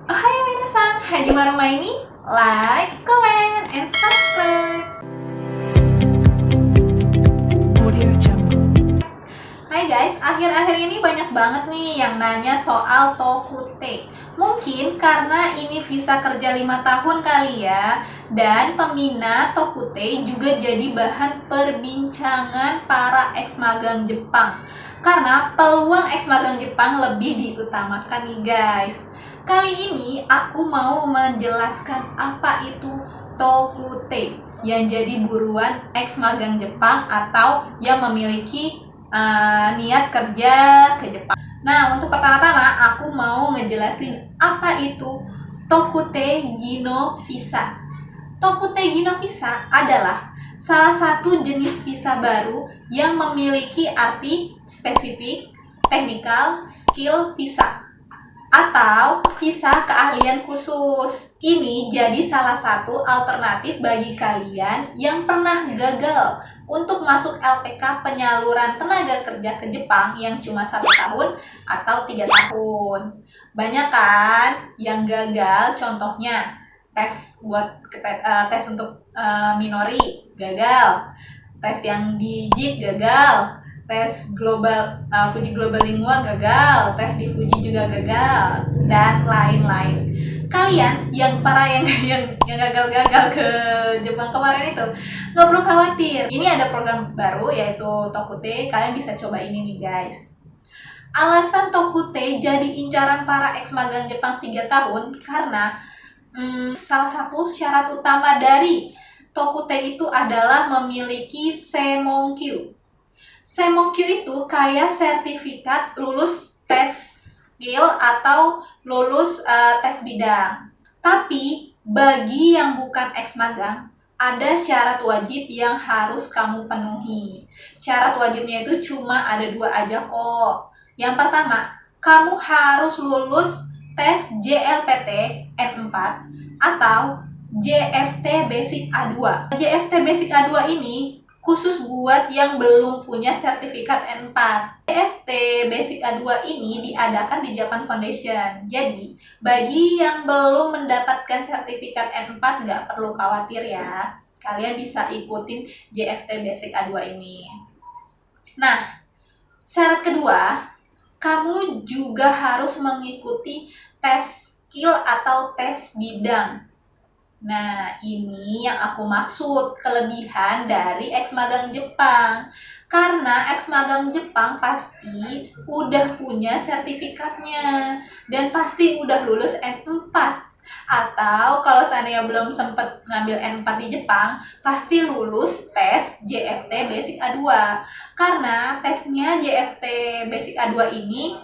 Ohayou minasan, Hajime Rumaini, like, comment, and subscribe. Hai guys, akhir-akhir ini banyak banget nih yang nanya soal Tokute. Mungkin karena ini visa kerja 5 tahun kali ya. Dan peminat Tokute juga jadi bahan perbincangan para ex magang Jepang. Karena peluang ex magang Jepang lebih diutamakan nih guys. Kali ini aku mau menjelaskan apa itu Tokute yang jadi buruan ex magang Jepang atau yang memiliki niat kerja ke Jepang. Nah, untuk pertama-tama aku mau ngejelasin apa itu Tokute Gino Visa. Tokute Gino Visa adalah salah satu jenis visa baru yang memiliki arti spesifik, technical, skill visa atau visa keahlian khusus. Ini jadi salah satu alternatif bagi kalian yang pernah gagal untuk masuk LPK penyaluran tenaga kerja ke Jepang yang cuma 1 tahun atau 3 tahun. Banyak kan yang gagal, contohnya tes untuk minori gagal, tes yang di JIP gagal, tes global Fuji Global Lingua gagal, tes di Fuji juga gagal, dan lain-lain. Kalian yang gagal-gagal ke Jepang kemarin itu nggak perlu khawatir. Ini ada program baru yaitu Tokute. Kalian bisa coba ini nih guys. Alasan Tokute jadi incaran para ex magang Jepang 3 tahun karena salah satu syarat utama dari Tokute itu adalah memiliki Seimonkyu. Seimonkyu itu kayak sertifikat lulus tes skill atau lulus tes bidang. Tapi bagi yang bukan ex magang, ada syarat wajib yang harus kamu penuhi. Syarat wajibnya itu cuma ada 2 aja kok. Yang pertama, kamu harus lulus tes JLPT N4 atau JFT Basic A2. JFT Basic A2 ini khusus buat yang belum punya sertifikat N4. JFT Basic A2 ini diadakan di Japan Foundation. Jadi, bagi yang belum mendapatkan sertifikat N4 nggak perlu khawatir ya. Kalian bisa ikutin JFT Basic A2 ini. Nah, syarat kedua, kamu juga harus mengikuti tes skill atau tes bidang. Nah, ini yang aku maksud kelebihan dari ex magang Jepang. Karena ex magang Jepang pasti udah punya sertifikatnya dan pasti udah lulus N4. Atau kalau seandainya belum sempat ngambil N4 di Jepang, pasti lulus tes JFT Basic A2. Karena tesnya JFT Basic A2 ini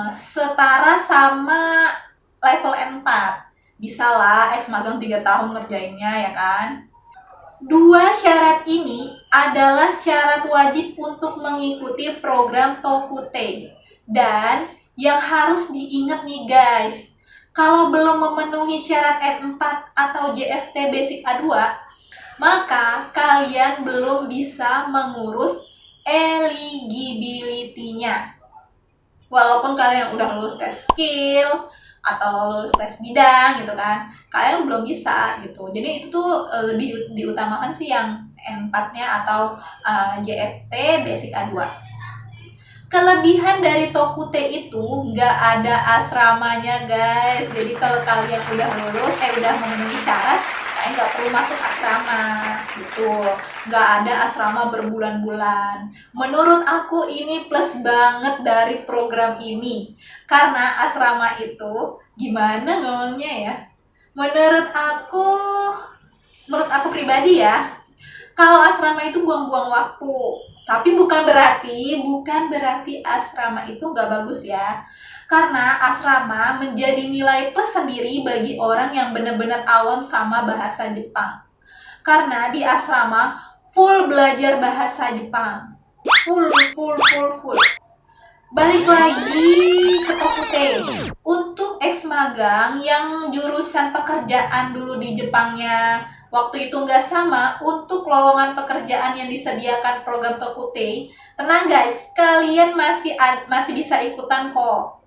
setara sama level N4. Bisa lah ex magang 3 tahun ngerjainnya ya kan. 2 syarat ini adalah syarat wajib untuk mengikuti program Tokute. Dan yang harus diingat nih guys, kalau belum memenuhi syarat N4 atau JFT Basic A2, maka kalian belum bisa mengurus eligibility-nya. Walaupun kalian udah lulus tes skill atau lulus tes bidang gitu kan, kalian belum bisa gitu. Jadi itu tuh lebih diutamakan sih yang N4-nya atau JFT Basic A2. Kelebihan dari Tokute itu nggak ada asramanya guys. Jadi kalau kalian udah lulus, udah memenuhi syarat, kalian nggak perlu masuk asrama gitu. Nggak ada asrama berbulan-bulan. Menurut aku ini plus banget dari program ini. Karena asrama itu, gimana ngomongnya ya? Menurut aku pribadi ya, kalau asrama itu buang-buang waktu. Tapi bukan berarti asrama itu nggak bagus ya. Karena asrama menjadi nilai plus sendiri bagi orang yang benar-benar awam sama bahasa Jepang. Karena di asrama full belajar bahasa Jepang. Full. Balik lagi ke Tokute. Untuk ex magang yang jurusan pekerjaan dulu di Jepangnya waktu itu nggak sama, untuk lowongan pekerjaan yang disediakan program Tokute, tenang guys, kalian masih bisa ikutan kok.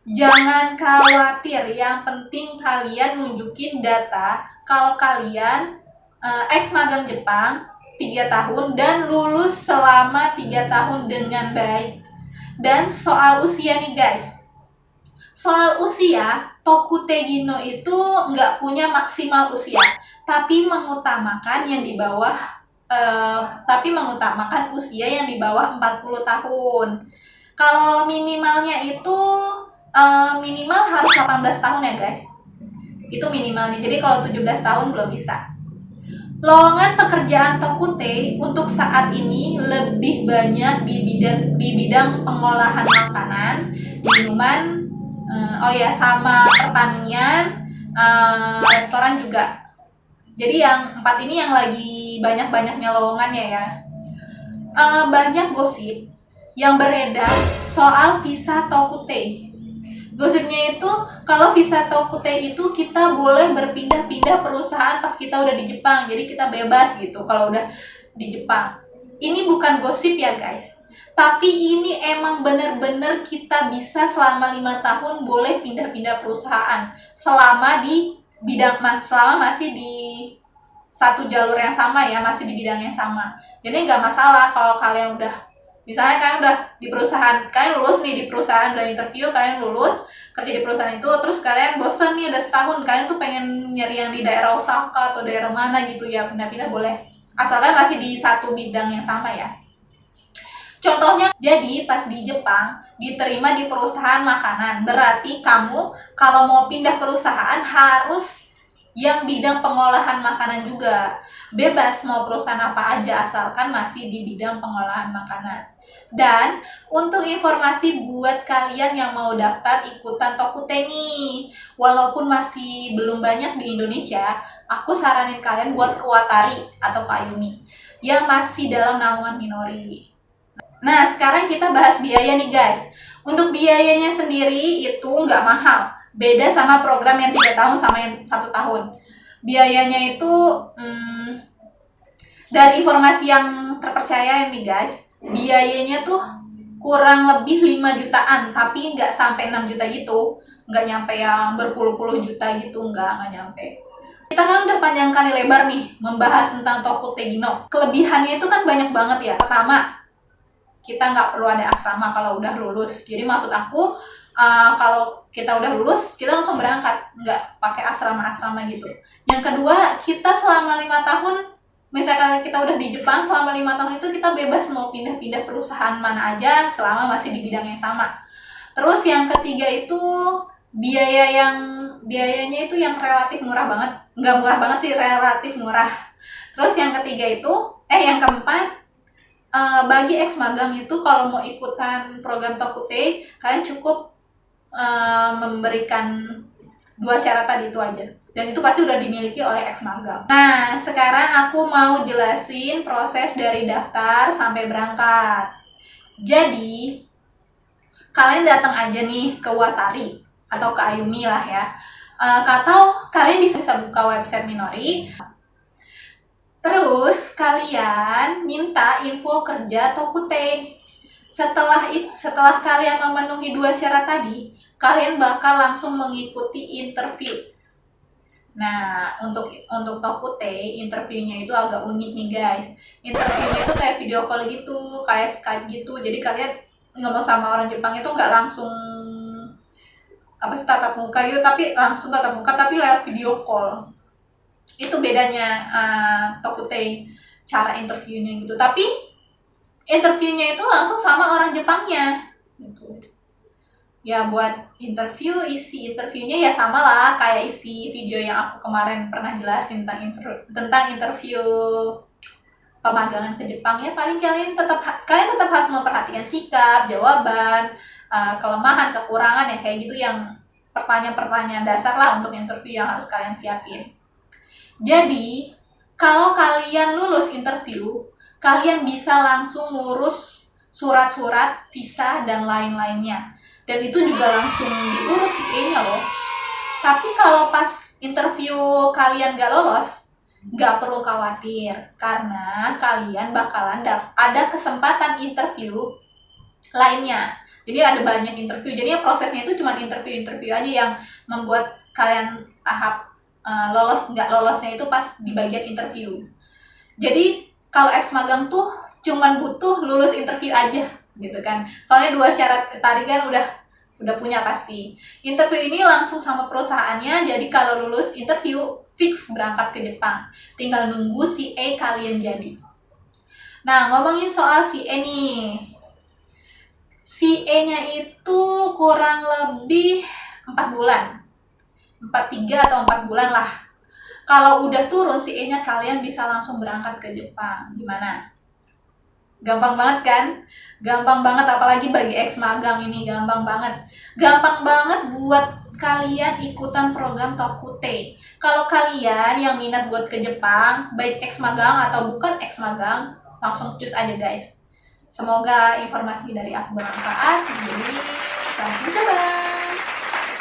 Jangan khawatir, yang penting kalian nunjukin data kalau kalian ex magang Jepang 3 tahun dan lulus selama 3 tahun dengan baik. Dan soal usia nih guys, soal usia, Tokutei-gino itu nggak punya maksimal usia, tapi mengutamakan yang di bawah mengutamakan usia yang di bawah 40 tahun. Kalau minimalnya itu minimal harus 18 tahun ya guys. Itu minimalnya. Jadi kalau 17 tahun belum bisa. Lowongan pekerjaan Tokutei untuk saat ini lebih banyak di bidang pengolahan makanan, minuman, sama pertanian, restoran juga. Jadi yang 4 ini yang lagi banyak-banyaknya lowongannya ya. Banyak gosip yang beredar soal visa Tokutei. Gosipnya itu kalau visa Tokutei itu kita boleh berpindah-pindah perusahaan pas kita udah di Jepang, jadi kita bebas gitu kalau udah di Jepang. Ini bukan gosip ya guys, tapi ini emang bener-bener kita bisa selama 5 tahun boleh pindah-pindah perusahaan selama masih di satu jalur yang sama ya, masih di bidang yang sama. Jadi nggak masalah kalau kalian udah, misalnya kalian udah di perusahaan, kalian lulus nih di perusahaan, udah interview, kalian lulus kerja di perusahaan itu, terus kalian bosen nih udah setahun, kalian tuh pengen nyari yang di daerah Osaka atau daerah mana gitu ya, pindah-pindah boleh, asalkan masih di satu bidang yang sama ya. Contohnya, jadi pas di Jepang diterima di perusahaan makanan, berarti kamu kalau mau pindah perusahaan harus yang bidang pengolahan makanan juga. Bebas mau perusahaan apa aja asalkan masih di bidang pengolahan makanan. Dan untuk informasi buat kalian yang mau daftar ikutan Tokutei nih, walaupun masih belum banyak di Indonesia, aku saranin kalian buat ke Watari atau ke Ayumi yang masih dalam naungan Minori. Nah, sekarang kita bahas biaya nih guys. Untuk biayanya sendiri itu nggak mahal. Beda sama program yang 3 tahun sama yang 1 tahun. Biayanya itu dari informasi yang terpercaya nih guys, biayanya tuh kurang lebih 5 jutaan, tapi nggak sampai 6 juta gitu. Nggak nyampe yang berpuluh-puluh juta gitu, nggak nyampe. Kita kan udah panjang kali lebar nih membahas tentang Tokutei-gino. Kelebihannya itu kan banyak banget ya. Pertama, kita nggak perlu ada asrama kalau udah lulus. Jadi maksud aku, kalau kita udah lulus, kita langsung berangkat, nggak pakai asrama-asrama gitu. Yang kedua, kita selama 5 tahun, misalkan kita udah di Jepang selama 5 tahun itu kita bebas mau pindah-pindah perusahaan mana aja selama masih di bidang yang sama. Terus yang ketiga itu biayanya itu yang relatif murah banget, nggak murah banget sih, relatif murah. Terus yang keempat, bagi ex magang itu kalau mau ikutan program Tokutei, kalian cukup memberikan 2 syarat tadi itu aja. Dan itu pasti udah dimiliki oleh ex magang. Nah, sekarang aku mau jelasin proses dari daftar sampai berangkat. Jadi, kalian datang aja nih ke Watari atau ke Ayumi lah ya. Atau kalian bisa buka website Minori. Terus kalian minta info kerja Tokutei. Setelah kalian memenuhi 2 syarat tadi, kalian bakal langsung mengikuti interview. Nah, untuk Tokutei, interviewnya itu agak unik nih guys. Interviewnya itu kayak video call gitu, kayak Skype gitu. Jadi kalian ngomong sama orang Jepang itu nggak langsung tatap muka gitu, tapi langsung tatap muka tapi lewat video call. Itu bedanya Tokutei cara interviewnya gitu. Tapi interviewnya itu langsung sama orang Jepangnya gitu. Ya buat isi interviewnya ya sama lah kayak isi video yang aku kemarin pernah jelasin tentang interview pemagangan ke Jepang ya. Paling kalian tetap harus memperhatikan sikap, jawaban, kelemahan, kekurangan ya kayak gitu, yang pertanyaan-pertanyaan dasar lah untuk interview yang harus kalian siapin. Jadi kalau kalian lulus interview, kalian bisa langsung ngurus surat-surat, visa, dan lain-lainnya. Dan itu juga langsung diurus sih kayaknya loh. Tapi kalau pas interview kalian gak lolos, gak perlu khawatir. Karena kalian bakalan ada kesempatan interview lainnya. Jadi ada banyak interview. Jadi prosesnya itu cuma interview aja yang membuat kalian tahap lolos nggak lolosnya itu pas di bagian interview. Jadi kalau ex magang tuh cuman butuh lulus interview aja gitu kan. Soalnya 2 syarat tadi kan udah punya pasti. Interview ini langsung sama perusahaannya, jadi kalau lulus interview fix berangkat ke Jepang. Tinggal nunggu CA kalian jadi. Nah, ngomongin soal CA nih. CA-nya itu kurang lebih 4 bulan. 3 atau 4 bulan lah. Kalau udah turun CA-nya kalian bisa langsung berangkat ke Jepang. Gimana? Gampang banget kan? Gampang banget, apalagi bagi ex magang ini gampang banget. Gampang banget buat kalian ikutan program Tokute. Kalau kalian yang minat buat ke Jepang, baik ex magang atau bukan ex magang, langsung cus aja guys. Semoga informasi dari aku bermanfaat. Jadi, selamat mencoba.